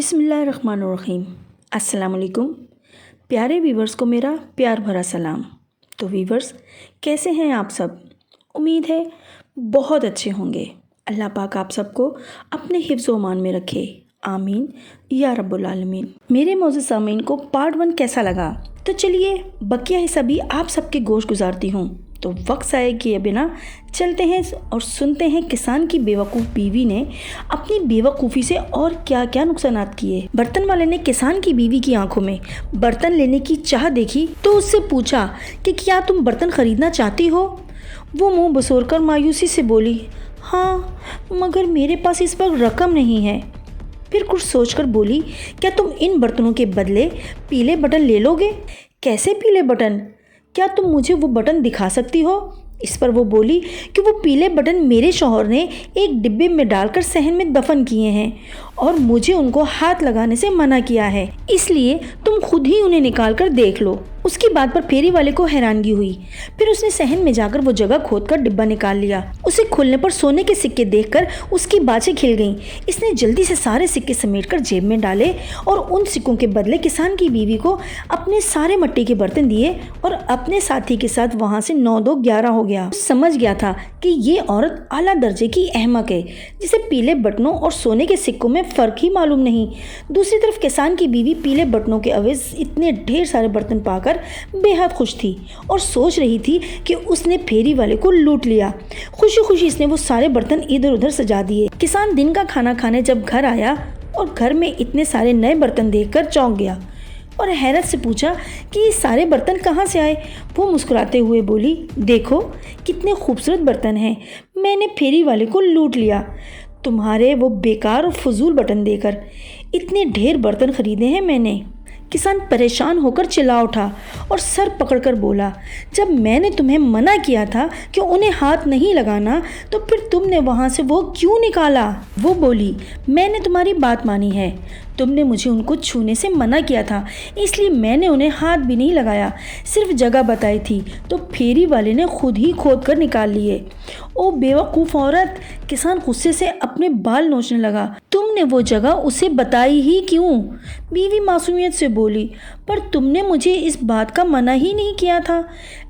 बिस्मिल्लाहिर्रहमानिर्रहीम। अस्सलाम वालेकुम। प्यारे व्यूवर्स को मेरा प्यार भरा सलाम। तो व्यूवर्स, कैसे हैं आप सब? उम्मीद है बहुत अच्छे होंगे। अल्लाह पाक आप सबको अपने हिफ्ज़ व अमान में रखे, आमीन या रब्बुल आलमीन। मेरे मौजूद सामीन को पार्ट 1 कैसा लगा? तो चलिए बकिया हिस्सा भी आप सबके गोश गुजारती हूँ। तो वक्त आए किए बिना चलते हैं और सुनते हैं किसान की बेवकूफ़ बीवी ने अपनी बेवकूफ़ी से और क्या क्या नुकसानात किए। बर्तन वाले ने किसान की बीवी की आंखों में बर्तन लेने की चाह देखी तो उससे पूछा कि क्या तुम बर्तन ख़रीदना चाहती हो? वो मुंह बसोर कर मायूसी से बोली, हाँ, मगर मेरे पास इस वक्त रकम नहीं है। फिर कुछ सोचकर बोली, क्या तुम इन बर्तनों के बदले पीले बटन ले लोगे? कैसे पीले बटन? क्या तुम मुझे वो बटन दिखा सकती हो? इस पर वो बोली कि वो पीले बटन मेरे शौहर ने एक डिब्बे में डालकर सहन में दफन किए हैं और मुझे उनको हाथ लगाने से मना किया है, इसलिए तुम खुद ही उन्हें निकाल कर देख लो। उसकी बात पर फेरी वाले को हैरानगी हुई। फिर उसने सहन में जाकर वो जगह खोदकर डिब्बा निकाल लिया। उसे खुलने पर सोने के सिक्के देखकर उसकी बाछें खिल गईं। इसने जल्दी से सारे सिक्के समेटकर जेब में डाले और उन सिक्कों के बदले किसान की बीवी को अपने सारे मिट्टी के बर्तन दिए और अपने साथी के साथ वहाँ से 9-2-11 हो गया। समझ गया था कि ये औरत आला दर्जे की अहमक है, जिसे पीले बटनों और सोने के सिक्कों में फ़र्क ही मालूम नहीं। दूसरी तरफ किसान की बीवी पीले बटनों के अवज़ इतने ढेर सारे बर्तन पाकर बेहद खुश थी और सोच रही थी कि उसने फेरी वाले को लूट लिया। खुशी खुशी इसने वो सारे बर्तन इधर उधर सजा दिए। किसान दिन का खाना खाने जब घर आया और घर में इतने सारे नए बर्तन देखकर चौंक गया और हैरत से पूछा कि ये सारे बर्तन कहाँ से आए? वो मुस्कुराते हुए बोली, देखो कितने खूबसूरत बर्तन हैं, मैंने फेरी वाले को लूट लिया तुम्हारे वो बेकार और फजूल बटन देकर। इतने ढेर बर्तन खरीदे हैं मैंने। किसान परेशान होकर चिल्ला उठा और सर पकड़कर बोला, जब मैंने तुम्हें मना किया था कि उन्हें हाथ नहीं लगाना तो फिर तुमने वहाँ से वो क्यों निकाला? वो बोली, मैंने तुम्हारी बात मानी है, तुमने मुझे उनको छूने से मना किया था, इसलिए मैंने उन्हें हाथ भी नहीं लगाया, सिर्फ जगह बताई थी तो फेरी वाले ने खुद ही खोद कर निकाल लिए। ओ बेवकूफ़ औरत! किसान गुस्से से अपने बाल नोचने लगा। तुमने वो जगह उसे बताई ही क्यों? बीवी मासूमियत से बोली, पर तुमने मुझे इस बात का मना ही नहीं किया था।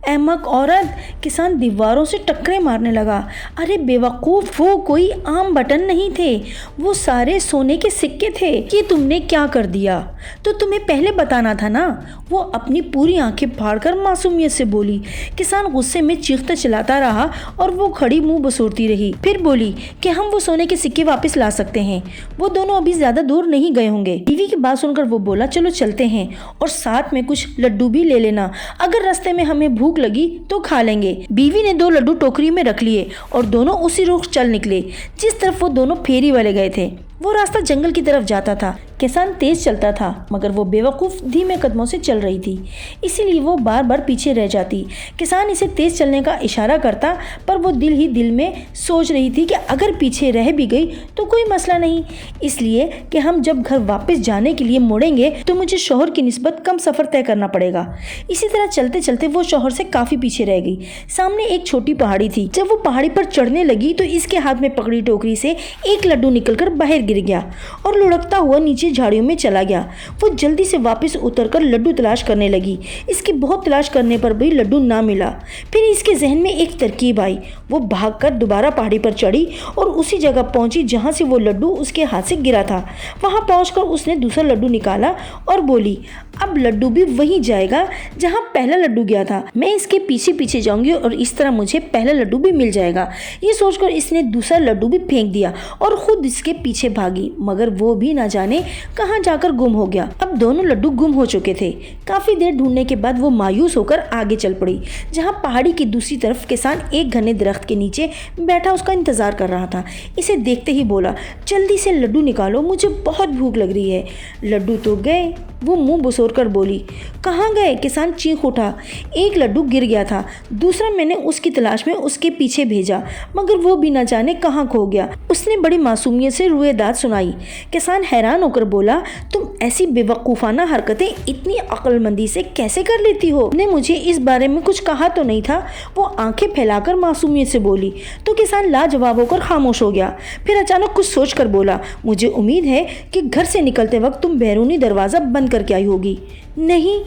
अहमक औरत! किसान दीवारों से टक्करें मारने लगा। अरे बेवकूफ़, वो कोई आम बटन नहीं थे, वो सारे सोने के सिक्के थे। कि तुमने क्या कर दिया? तो तुम्हें पहले बताना था ना। वो अपनी पूरी आंखें फाड़कर मासूमियत से बोली। किसान गुस्से में चीखता चिल्लाता रहा और वो खड़ी मुंह बसोरती रही। फिर बोली कि हम वो सोने के सिक्के वापस ला सकते हैं, वो दोनों अभी ज्यादा दूर नहीं गए होंगे। बीवी की बात सुनकर वो बोला, चलो चलते हैं और साथ में कुछ लड्डू भी ले लेना, अगर रास्ते में हमें भूख लगी तो खा लेंगे। बीवी ने 2 लड्डू टोकरी में रख लिए और दोनों उसी रुख चल निकले जिस तरफ वो दोनों फेरी वाले गए थे। वो रास्ता जंगल की तरफ जाता था। किसान तेज चलता था मगर वो बेवकूफ़ धीमे कदमों से चल रही थी, इसीलिए वो बार बार पीछे रह जाती। किसान इसे तेज चलने का इशारा करता पर वो दिल ही दिल में सोच रही थी कि अगर पीछे रह भी गई तो कोई मसला नहीं, इसलिए कि हम जब घर वापस जाने के लिए मुड़ेंगे तो मुझे शौहर की निस्बत कम सफ़र तय करना पड़ेगा। इसी तरह चलते चलते वो शौहर से काफ़ी पीछे रह गई। सामने एक छोटी पहाड़ी थी। जब वो पहाड़ी पर चढ़ने लगी तो इसके हाथ में पकड़ी टोकरी से एक लड्डू निकलकर बाहर गिर गया और लुढ़कता हुआ नीचे झाड़ियों में चला गया। वो जल्दी से वापस उतरकर लड्डू तलाश करने लगी। इसकी बहुत तलाश करने पर भी लड्डू ना मिला। फिर इसके जहन में एक तरकीब आई। वो भागकर दोबारा पहाड़ी पर चढ़ी और उसी जगह पहुंची जहां से वो लड्डू उसके हाथ से गिरा था। वहां पहुंचकर उसने दूसरा लड्डू निकाला और बोली, अब लड्डू भी वहीं जाएगा जहां पहला लड्डू गया था। मैं इसके पीछे पीछे जाऊंगी और इस तरह मुझे पहला लड्डू भी मिल जाएगा। ये सोचकर इसने दूसरा लड्डू भी फेंक दिया और खुद इसके पीछे भागी, मगर वो भी ना जाने कहाँ जाकर गुम हो गया। अब दोनों लड्डू गुम हो चुके थे। काफी देर ढूंढने के बाद वो मायूस होकर आगे चल पड़ी, जहाँ पहाड़ी की दूसरी तरफ किसान एक घने दरख्त के नीचे बैठा उसका इंतजार कर रहा था। इसे देखते ही बोला, जल्दी से लड्डू निकालो, मुझे बहुत भूख लग रही है। लड्डू तो गए। वो मुंह बसोर कर बोली, कहाँ गए? किसान चीख उठा। एक लड्डू गिर गया था, दूसरा मैंने उसकी तलाश में उसके पीछे भेजा, मगर वो भी न जाने कहाँ खो गया। उसने बड़ी मासूमियत से रुए दांत सुनाई। किसान हैरान होकर बोला, तुम ऐसी बेवकूफ़ाना हरकतें इतनी अक्लमंदी से कैसे कर लेती हो? ने मुझे इस बारे में कुछ कहा तो नहीं था, वो आंखें फैलाकर मासूमियत से बोली। तो किसान लाजवाब होकर खामोश हो गया। फिर अचानक कुछ सोच कर बोला, मुझे उम्मीद है कि घर से निकलते वक्त तुम बैरूनी दरवाज़ा बंद करके आई होगी। नहीं,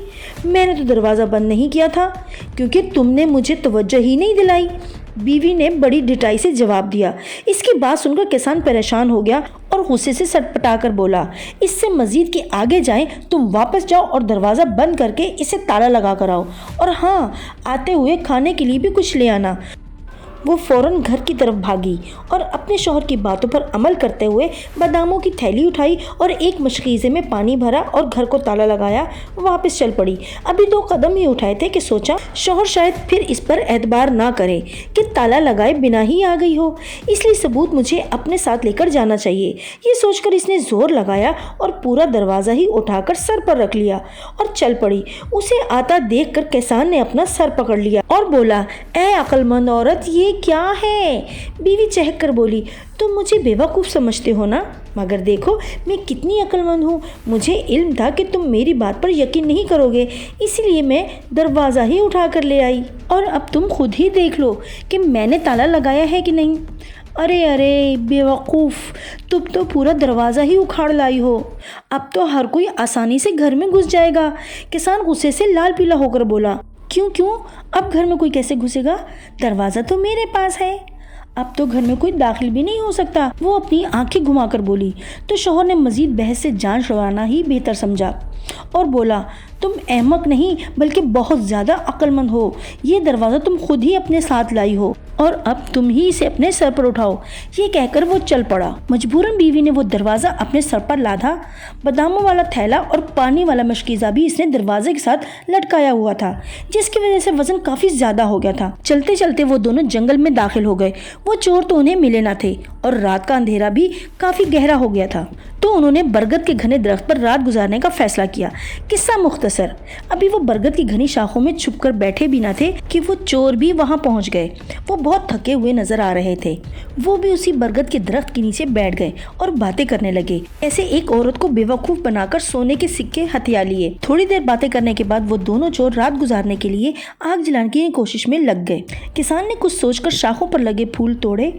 मैंने तो दरवाज़ा बंद नहीं किया था, क्योंकि तुमने मुझे तवज्जो ही नहीं दिलाई, बीवी ने बड़ी ढिठाई से जवाब दिया। इसकी बात सुनकर किसान परेशान हो गया और गुस्से से सटपटा कर बोला, इससे मज़ीद कि आगे जाएं, तुम वापस जाओ और दरवाज़ा बंद करके इसे ताला लगा कर आओ, और हाँ, आते हुए खाने के लिए भी कुछ ले आना। वो फ़ौरन घर की तरफ भागी और अपने शौहर की बातों पर अमल करते हुए बादामों की थैली उठाई और एक मशकीज़े में पानी भरा और घर को ताला लगाया वापस चल पड़ी। अभी 2 कदम ही उठाए थे कि सोचा शौहर शायद फिर इस पर एतबार ना करे कि ताला लगाए बिना ही आ गई हो, इसलिए सबूत मुझे अपने साथ लेकर जाना चाहिए। ये सोचकर इसने ज़ोर लगाया और पूरा दरवाज़ा ही उठाकर सर पर रख लिया और चल पड़ी। उसे आता देख कर किसान ने अपना सर पकड़ लिया और बोला, ऐ अक्लमंद औरत, ये क्या है? बीवी चहक कर बोली, तुम मुझे बेवकूफ़ समझते हो ना, मगर देखो मैं कितनी अक्लमंद हूँ। मुझे इल्म था कि तुम मेरी बात पर यकीन नहीं करोगे, इसलिए मैं दरवाज़ा ही उठा कर ले आई, और अब तुम खुद ही देख लो कि मैंने ताला लगाया है कि नहीं। अरे अरे बेवकूफ़, तुम तो पूरा दरवाज़ा ही उखाड़ लाई हो, अब तो हर कोई आसानी से घर में घुस जाएगा। किसान गुस्से से लाल पीला होकर बोला, क्यों अब घर में कोई कैसे घुसेगा? दरवाज़ा तो मेरे पास है, अब तो घर में कोई दाखिल भी नहीं हो सकता। वो अपनी आंखें घुमाकर बोली। तो शौहर ने मज़ीद बहस से जान छुड़ाना ही बेहतर समझा और बोला, तुम अहमक नहीं बल्कि बहुत ज़्यादा अक्लमंद हो। ये दरवाज़ा तुम खुद ही अपने साथ लाई हो और अब तुम ही इसे अपने सर पर उठाओ। ये कहकर वो चल पड़ा। मजबूरन बीवी ने वो दरवाज़ा अपने सर पर लादा। बादामों वाला थैला और पानी वाला मशकीज़ा भी इसने दरवाजे के साथ लटकाया हुआ था, जिसकी वजह से वज़न काफ़ी ज़्यादा हो गया था। चलते चलते वो दोनों जंगल में दाखिल हो गए। वो चोर तो उन्हें मिले न थे और रात का अंधेरा भी काफ़ी गहरा हो गया था, तो उन्होंने बरगद के घने दरख्त पर रात गुजारने का फैसला किया। किस्सा मुख्तसर, अभी वो बरगद की घनी शाखों में छुपकर बैठे भी न थे कि वो चोर भी वहां पहुंच गए। वो बहुत थके हुए नजर आ रहे थे। वो भी उसी बरगद के दरख्त के नीचे बैठ गए और बातें करने लगे। ऐसे एक औरत को बेवकूफ बनाकर सोने के सिक्के हथिया लिए। थोड़ी देर बातें करने के बाद वो दोनों चोर रात गुजारने के लिए आग जलाने की कोशिश में लग गए। किसान ने कुछ सोचकर शाखों पर लगे फूल तोड़े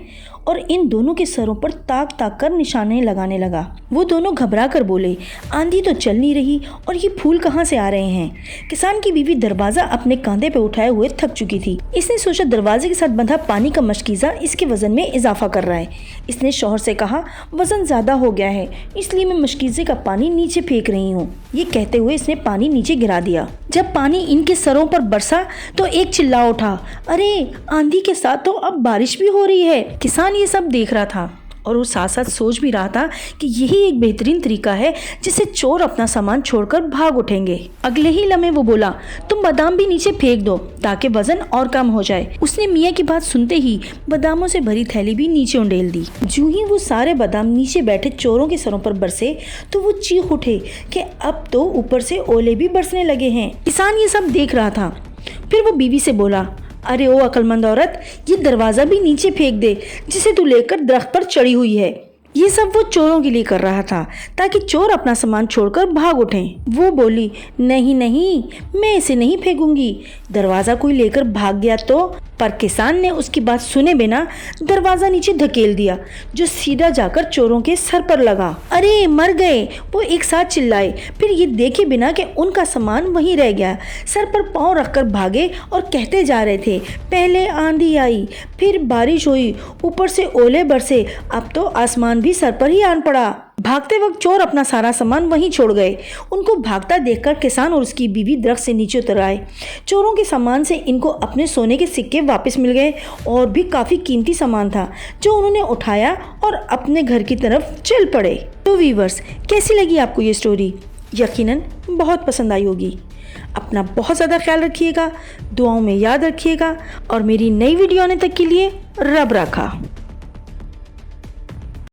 और इन दोनों के सरों पर ताक ताक कर निशाने लगाने लगा। वो दोनों घबरा कर बोले, आंधी तो चल नहीं रही और ये फूल कहाँ से आ रहे हैं? किसान की बीवी दरवाज़ा अपने कंधे पे उठाए हुए थक चुकी थी। इसने सोचा दरवाजे के साथ बंधा पानी का मशकीज़ा इसके वजन में इजाफा कर रहा है। इसने शौहर से कहा, वजन ज़्यादा हो गया है, इसलिए मैं मशकीज़े का पानी नीचे फेंक रही हूँ। ये कहते हुए इसने पानी नीचे गिरा दिया। जब पानी इनके सरों पर बरसा तो एक चिल्ला उठा, अरे आंधी के साथ तो अब बारिश भी हो रही है। किसान ये सब देख रहा था और वो साथ साथ सोच भी रहा था कि यही एक बेहतरीन तरीका है जिससे चोर अपना सामान छोड़कर भाग उठेंगे। अगले ही लम्हे वो बोला, तुम बादाम भी नीचे फेंक दो ताकि वजन और कम हो जाए। उसने मियाँ की बात सुनते ही बादामों से भरी थैली भी नीचे उंडेल दी। जो ही वो सारे बादाम नीचे बैठे चोरों के सरों पर बरसे तो वो चीख उठे कि अब तो ऊपर से ओले भी बरसने लगे हैं। किसान ये सब देख रहा था। फिर वो बीवी से बोला, अरे ओ अक्लमंद औरत, ये दरवाज़ा भी नीचे फेंक दे जिसे तू लेकर दरख्त पर चढ़ी हुई है। ये सब वो चोरों के लिए कर रहा था ताकि चोर अपना सामान छोड़कर भाग उठें। वो बोली, नहीं नहीं, मैं इसे नहीं फेंकूंगी, दरवाज़ा कोई लेकर भाग गया तो। पर किसान ने उसकी बात सुने बिना दरवाज़ा नीचे धकेल दिया, जो सीधा जाकर चोरों के सर पर लगा। अरे मर गए, वो एक साथ चिल्लाए। फिर ये देखे बिना कि उनका सामान वहीं रह गया। सर पर पाँव रखकर भागे और कहते जा रहे थे, पहले आंधी आई, फिर बारिश हुई, ऊपर से ओले बरसे, अब तो आसमान भी सर पर ही आन पड़ा। भागते वक्त चोर अपना सारा सामान वहीं छोड़ गए। उनको भागता देखकर किसान और उसकी बीवी दरख्त से नीचे उतर आए। चोरों के सामान से इनको अपने सोने के सिक्के वापस मिल गए और भी काफ़ी कीमती सामान था जो उन्होंने उठाया और अपने घर की तरफ चल पड़े। तो व्यूअर्स, कैसी लगी आपको ये स्टोरी? यकीनन बहुत पसंद आई होगी। अपना बहुत ज़्यादा ख्याल रखिएगा, दुआओं में याद रखिएगा और मेरी नई वीडियो आने तक के लिए रब रखा।